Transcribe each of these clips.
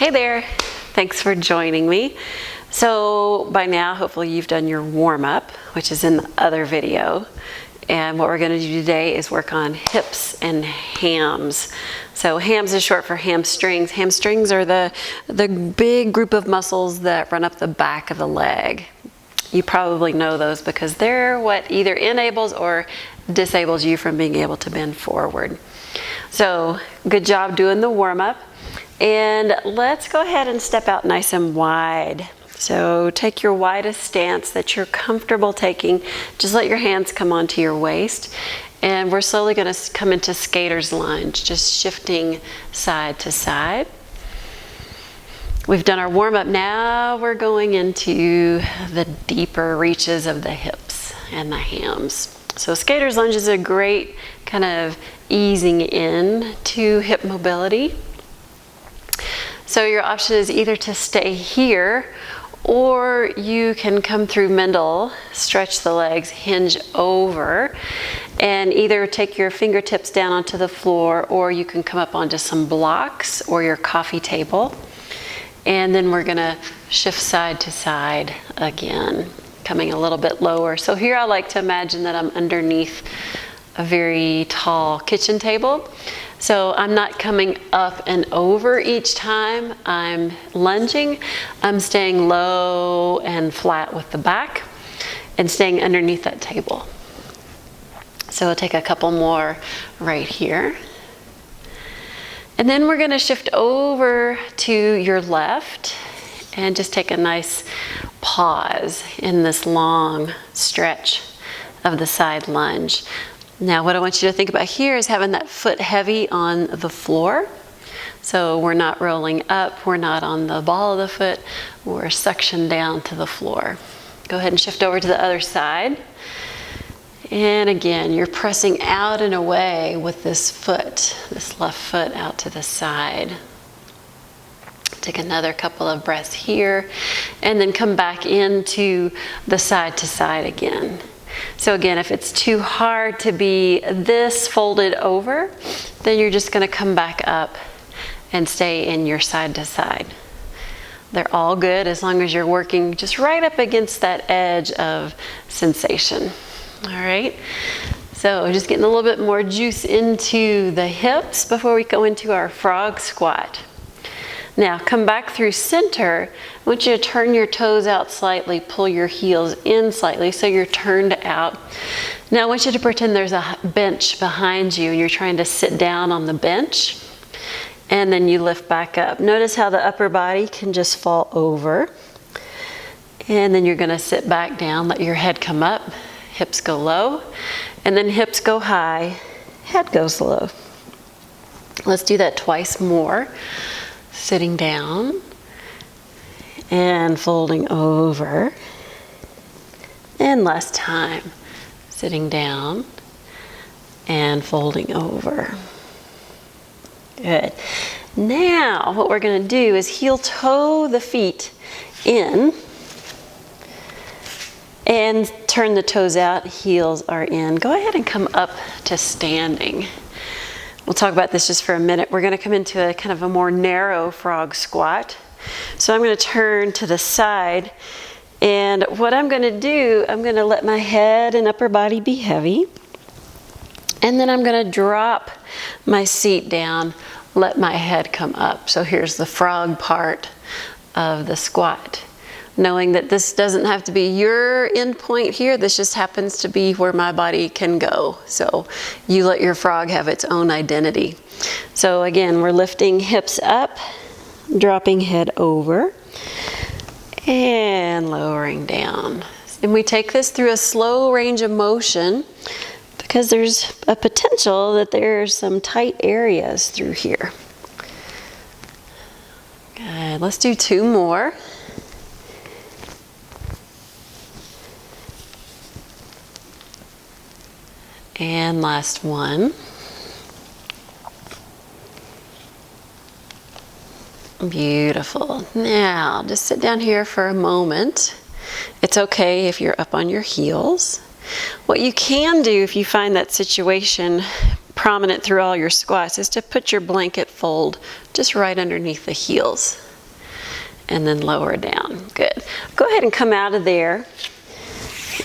Hey there, thanks for joining me. So by now, hopefully you've done your warm-up, which is in the other video. And what we're gonna do today is work on hips and hams. So hams is short for hamstrings. Hamstrings are the big group of muscles that run up the back of the leg. You probably know those because they're what either enables or disables you from being able to bend forward. So good job doing the warm-up. And let's go ahead and step out nice and wide. So take your widest stance that you're comfortable taking. Just let your hands come onto your waist. And we're slowly going to come into skater's lunge, just shifting side to side. We've done our warm-up. Now we're going into the deeper reaches of the hips and the hams. So skater's lunge is a great kind of easing in to hip mobility. So your option is either to stay here, or you can come through middle, stretch the legs, hinge over, and either take your fingertips down onto the floor, or you can come up onto some blocks or your coffee table. And then we're gonna shift side to side again, coming a little bit lower. So here I like to imagine that I'm underneath a very tall kitchen table. So I'm not coming up and over each time I'm lunging. I'm staying low and flat with the back and staying underneath that table. So we'll take a couple more right here. And then we're gonna shift over to your left and just take a nice pause in this long stretch of the side lunge. Now what I want you to think about here is having that foot heavy on the floor. So we're not rolling up, we're not on the ball of the foot, we're suctioned down to the floor. Go ahead and shift over to the other side. And again, you're pressing out and away with this foot, this left foot out to the side. Take another couple of breaths here, and then come back into the side to side again. So again, if it's too hard to be this folded over, then you're just gonna come back up and stay in your side to side. They're all good as long as you're working just right up against that edge of sensation. All right, so just getting a little bit more juice into the hips before we go into our frog squat. Now come back through center. I want you to turn your toes out slightly, pull your heels in slightly so you're turned out. Now I want you to pretend there's a bench behind you and you're trying to sit down on the bench, and then you lift back up. Notice how the upper body can just fall over, and then you're gonna sit back down, let your head come up, hips go low, and then hips go high, head goes low. Let's do that twice more. Sitting down and folding over, and last time, sitting down and folding over. Good. Now what we're going to do is heel toe the feet in and turn the toes out, heels are in. Go ahead and come up to standing. We'll talk about this just for a minute. We're going to come into a kind of a more narrow frog squat. So I'm going to turn to the side, and what I'm going to do, I'm going to let my head and upper body be heavy, and then I'm going to drop my seat down, let my head come up. So here's the frog part of the squat. Knowing that this doesn't have to be your end point here, this just happens to be where my body can go. So you let your frog have its own identity. So again, we're lifting hips up, dropping head over, and lowering down. And we take this through a slow range of motion because there's a potential that there's some tight areas through here. Good, let's do two more. And last one. Beautiful. Now, just sit down here for a moment. It's okay if you're up on your heels. What you can do if you find that situation prominent through all your squats is to put your blanket fold just right underneath the heels. and then lower down. Good. Go ahead and come out of there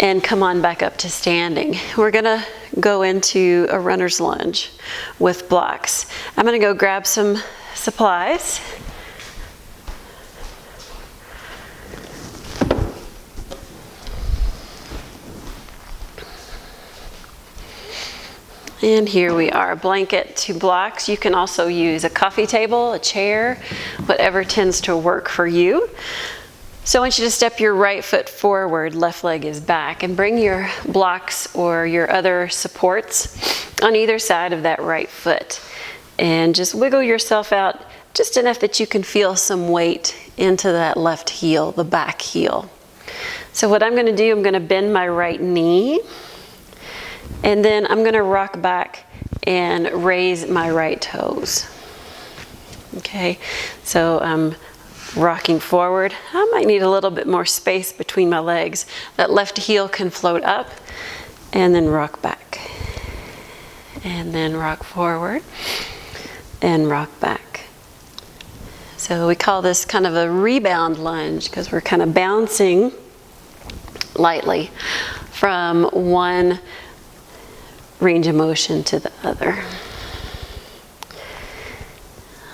and come on back up to standing. We're gonna go into a runner's lunge with blocks. I'm gonna go grab some supplies. And here we are, blanket to blocks. You can also use a coffee table, a chair, whatever tends to work for you. So I want you to step your right foot forward, left leg is back, and bring your blocks or your other supports on either side of that right foot. And just wiggle yourself out just enough that you can feel some weight into that left heel, the back heel. So what I'm gonna do, I'm gonna bend my right knee, and then I'm gonna rock back and raise my right toes. Okay, so I'm rocking forward. I might need a little bit more space between my legs. That left heel can float up, and then rock back. And then rock forward, and rock back. So we call this kind of a rebound lunge because we're kind of bouncing lightly from one range of motion to the other.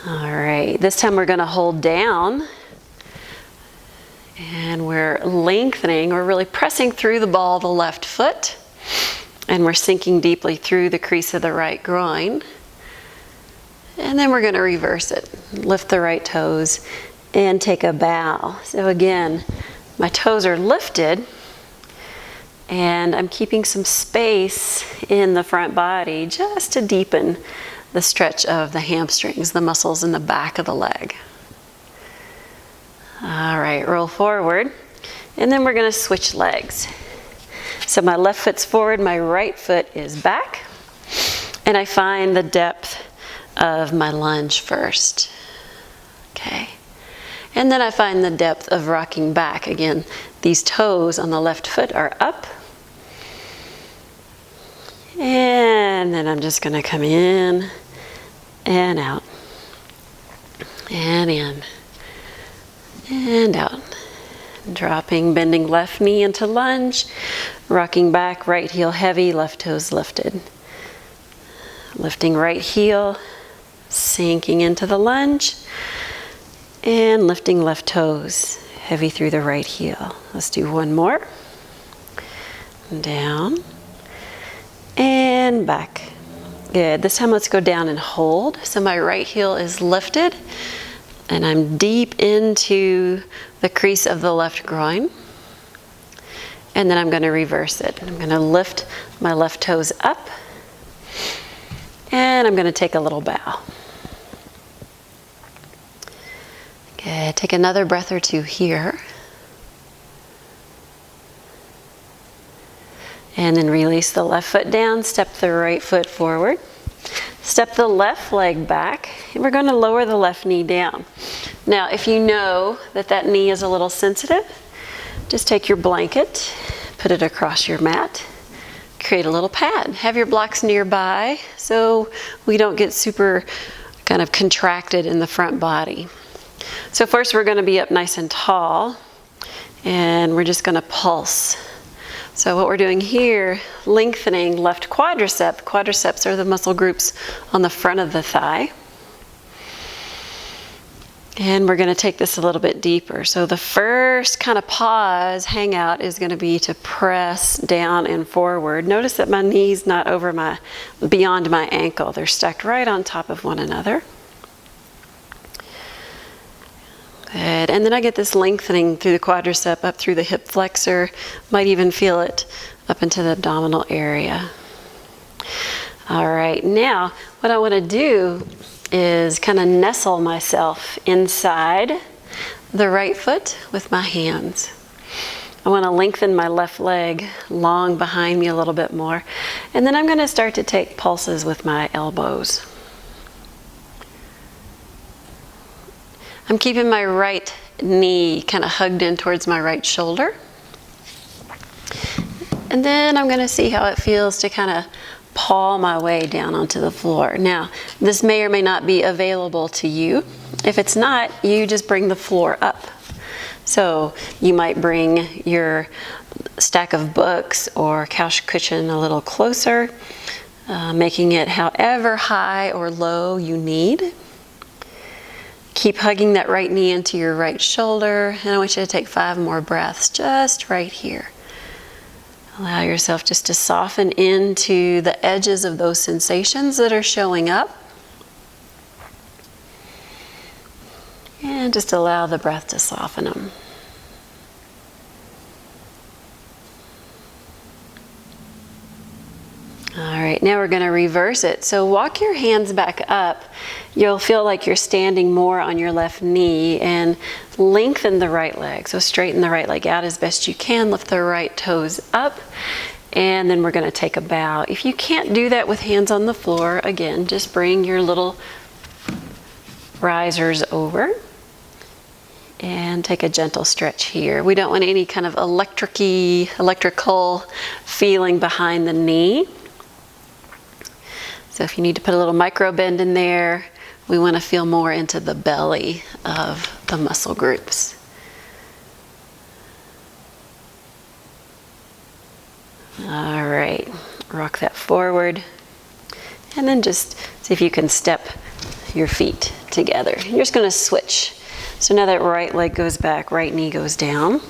All right, this time we're gonna hold down and we're lengthening, we're really pressing through the ball of the left foot, and we're sinking deeply through the crease of the right groin. And then we're gonna reverse it. Lift the right toes and take a bow. So again, my toes are lifted, and I'm keeping some space in the front body just to deepen the stretch of the hamstrings, the muscles in the back of the leg. All right, roll forward, and then we're gonna switch legs. So my left foot's forward, my right foot is back, and I find the depth of my lunge first. Okay. And then I find the depth of rocking back. Again, these toes on the left foot are up. And then I'm just gonna come in and out, and in, and out. Dropping, bending left knee into lunge, rocking back, right heel heavy, left toes lifted. Lifting right heel, sinking into the lunge, and lifting left toes, heavy through the right heel. Let's do one more. Down, and back. Good. This time let's go down and hold. So my right heel is lifted, and I'm deep into the crease of the left groin. And then I'm going to reverse it. I'm going to lift my left toes up, and I'm going to take a little bow. Good. Take another breath or two here. And then release the left foot down, step the right foot forward. Step the left leg back, and we're going to lower the left knee down. Now, if you know that that knee is a little sensitive, just take your blanket, put it across your mat, create a little pad. Have your blocks nearby so we don't get super kind of contracted in the front body. So first we're going to be up nice and tall, and we're just going to pulse. So what we're doing here, lengthening left quadricep. Quadriceps are the muscle groups on the front of the thigh. And we're going to take this a little bit deeper. So the first kind of pause, hangout, is going to be to press down and forward. Notice that my knee's not over beyond my ankle. They're stacked right on top of one another. Good. And then I get this lengthening through the quadricep up through the hip flexor. Might even feel it up into the abdominal area. All right, now what I want to do is kind of nestle myself inside the right foot with my hands. I want to lengthen my left leg long behind me a little bit more. And then I'm going to start to take pulses with my elbows. I'm keeping my right knee kind of hugged in towards my right shoulder. And then I'm going to see how it feels to kind of paw my way down onto the floor. Now, this may or may not be available to you. If it's not, you just bring the floor up So you might bring your stack of books or couch cushion a little closer, making it however high or low you need. Keep hugging that right knee into your right shoulder, and I want you to take 5 more breaths just right here. Allow yourself just to soften into the edges of those sensations that are showing up. And just allow the breath to soften them. All right, now we're going to reverse it. So walk your hands back up. You'll feel like you're standing more on your left knee, and lengthen the right leg. So straighten the right leg out as best you can. Lift the right toes up, and then we're going to take a bow. If you can't do that with hands on the floor, again, just bring your little risers over and take a gentle stretch here. We don't want any kind of electrical feeling behind the knee. So if you need to put a little micro bend in there, we want to feel more into the belly of the muscle groups. All right, rock that forward. And then just see if you can step your feet together. You're just going to switch. So now that right leg goes back, right knee goes down.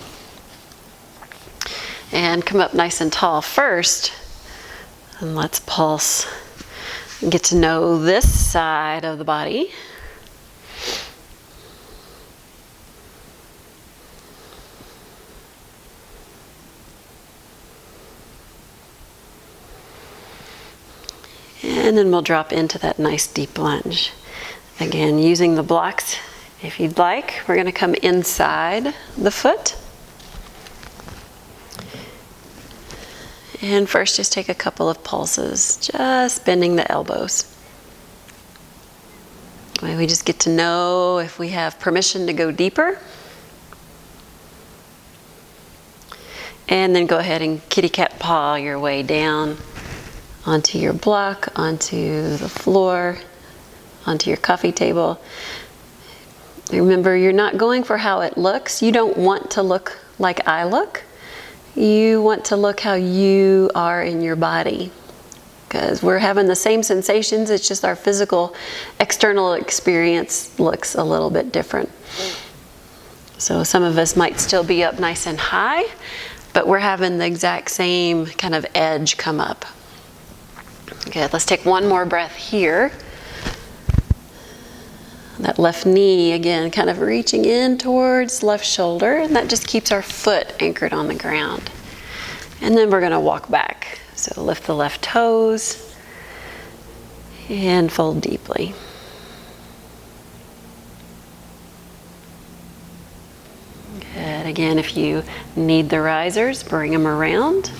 And come up nice and tall first. And let's pulse. Get to know this side of the body. And then we'll drop into that nice deep lunge. Again, using the blocks if you'd like. We're going to come inside the foot. And first, just take a couple of pulses, just bending the elbows. We just get to know if we have permission to go deeper. And then go ahead and kitty cat paw your way down onto your block, onto the floor, onto your coffee table. Remember, you're not going for how it looks. You don't want to look like I look. You want to look how you are in your body, because we're having the same sensations. It's just our physical external experience looks a little bit different. So some of us might still be up nice and high, but we're having the exact same kind of edge come up. Okay, let's take one more breath here. That left knee, again, kind of reaching in towards left shoulder, and that just keeps our foot anchored on the ground. And then we're going to walk back. So lift the left toes and fold deeply. Good. Again, if you need the risers, bring them around.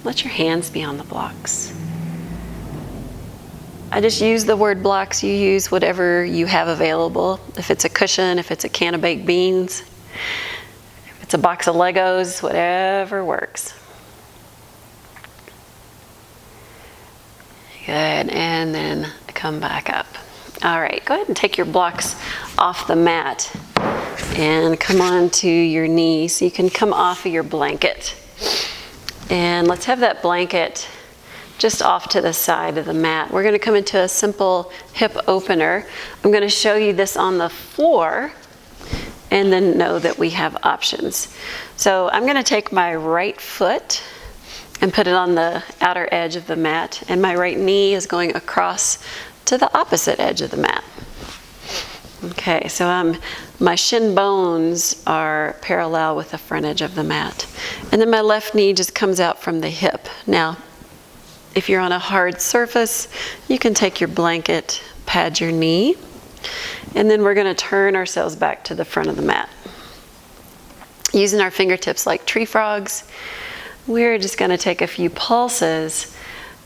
Let your hands be on the blocks. I just use the word blocks. You use whatever you have available. If it's a cushion, if it's a can of baked beans, if it's a box of Legos, whatever works. Good, and then come back up. All right, go ahead and take your blocks off the mat and come on to your knees. So you can come off of your blanket. And let's have that blanket just off to the side of the mat. We're going to come into a simple hip opener. I'm going to show you this on the floor and then know that we have options. So I'm going to take my right foot and put it on the outer edge of the mat, and my right knee is going across to the opposite edge of the mat. Okay, so my shin bones are parallel with the front edge of the mat. And then my left knee just comes out from the hip. Now, if you're on a hard surface, you can take your blanket, pad your knee, and then we're going to turn ourselves back to the front of the mat. Using our fingertips like tree frogs, we're just going to take a few pulses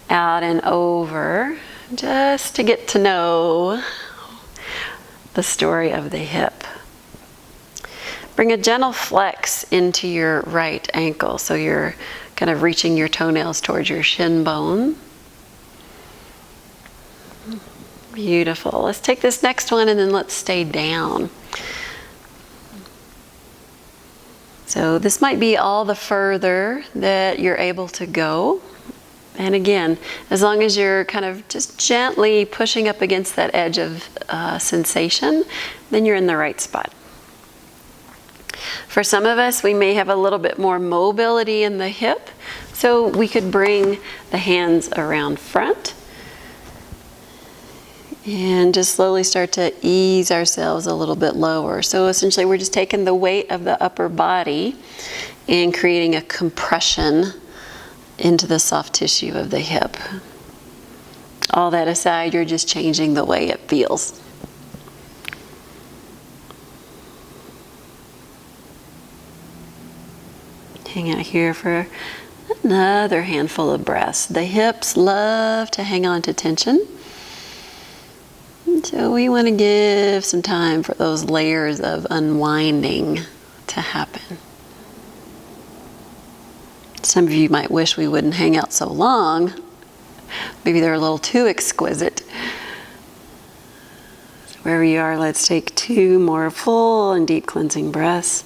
out and over just to get to know the story of the hip. Bring a gentle flex into your right ankle, so you're kind of reaching your toenails towards your shin bone. Beautiful. Let's take this next one and then let's stay down. So this might be all the further that you're able to go. And again, as long as you're kind of just gently pushing up against that edge of sensation, then you're in the right spot. For some of us, we may have a little bit more mobility in the hip, so we could bring the hands around front and just slowly start to ease ourselves a little bit lower. So essentially we're just taking the weight of the upper body and creating a compression into the soft tissue of the hip. All that aside, you're just changing the way it feels. Hang out here for another handful of breaths. The hips love to hang on to tension. So we want to give some time for those layers of unwinding to happen. Some of you might wish we wouldn't hang out so long. Maybe they're a little too exquisite. So wherever you are, let's take 2 more full and deep cleansing breaths.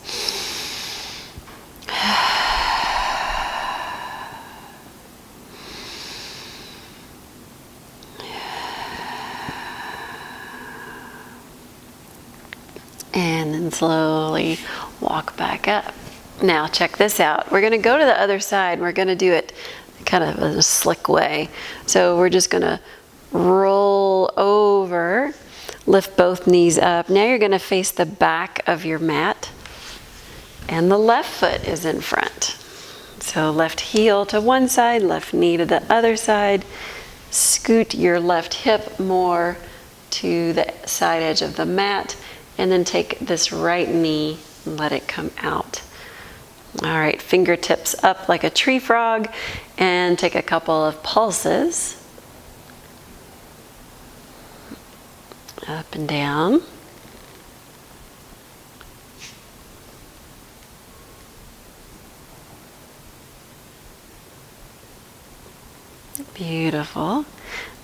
And then slowly walk back up. Now check this out. We're going to go to the other side. We're going to do it kind of in a slick way. So we're just going to roll over, lift both knees up. Now you're going to face the back of your mat, and the left foot is in front. So left heel to one side, left knee to the other side. Scoot your left hip more to the side edge of the mat, and then take this right knee and let it come out. All right, fingertips up like a tree frog, and take a couple of pulses. Up and down. Beautiful.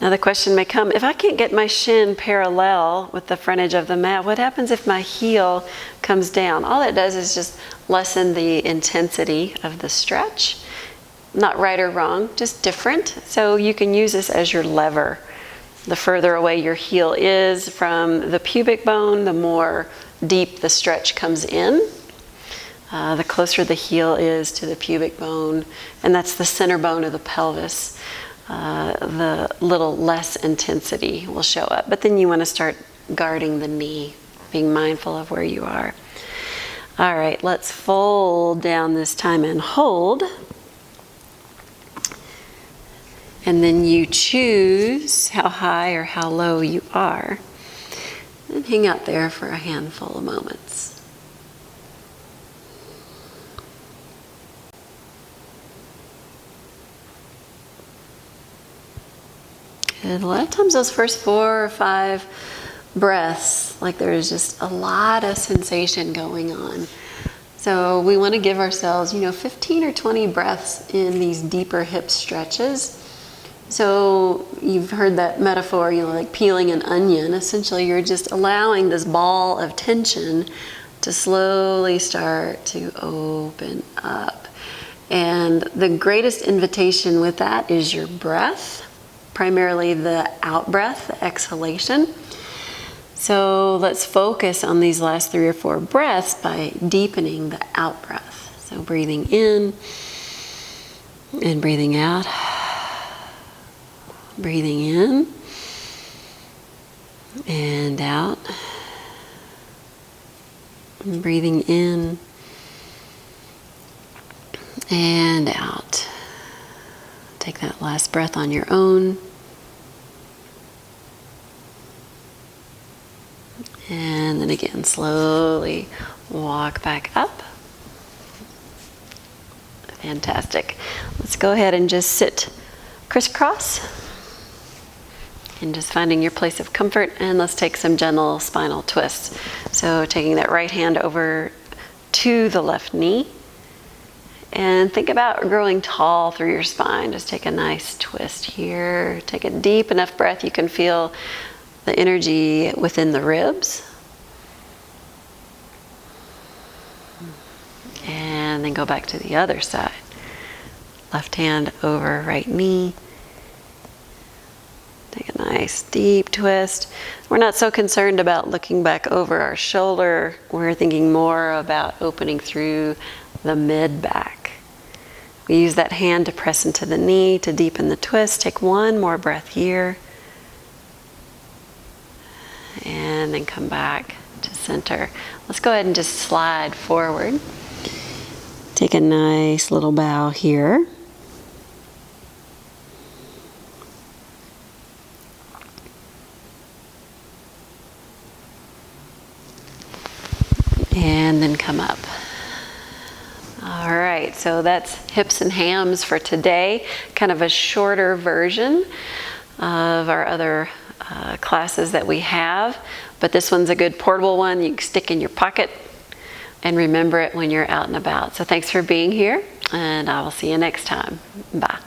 Now the question may come, if I can't get my shin parallel with the front edge of the mat, what happens if my heel comes down? All it does is just lessen the intensity of the stretch. Not right or wrong, just different. So you can use this as your lever. The further away your heel is from the pubic bone, the more deep the stretch comes in. The closer the heel is to the pubic bone, and that's the center bone of the pelvis, the little less intensity will show up. But then you want to start guarding the knee, being mindful of where you are. All right, let's fold down this time and hold. And then you choose how high or how low you are. And hang out there for a handful of moments. Good. A lot of times those first 4 or 5 breaths, like there is just a lot of sensation going on. So we want to give ourselves, 15 or 20 breaths in these deeper hip stretches. So you've heard that metaphor, like peeling an onion. Essentially, you're just allowing this ball of tension to slowly start to open up. And the greatest invitation with that is your breath, primarily the out breath, the exhalation. So let's focus on these last 3 or 4 breaths by deepening the out breath. So breathing in and breathing out. Breathing in and out. And breathing in and out. Take that last breath on your own. And then again, slowly walk back up. Fantastic. Let's go ahead and just sit crisscross. And just finding your place of comfort, and let's take some gentle spinal twists. So taking that right hand over to the left knee, and think about growing tall through your spine. Just take a nice twist here. Take a deep enough breath you can feel the energy within the ribs. And and then go back to the other side. Left hand over right knee. Take a nice deep twist. We're not so concerned about looking back over our shoulder. We're thinking more about opening through the mid-back. We use that hand to press into the knee to deepen the twist. Take one more breath here. And then come back to center. Let's go ahead and just slide forward. Take a nice little bow here. And then come up. All right, so that's hips and hams for today. Kind of a shorter version of our other classes that we have, but this one's a good portable one you can stick in your pocket and remember it when you're out and about. So thanks for being here, and I will see you next time. Bye.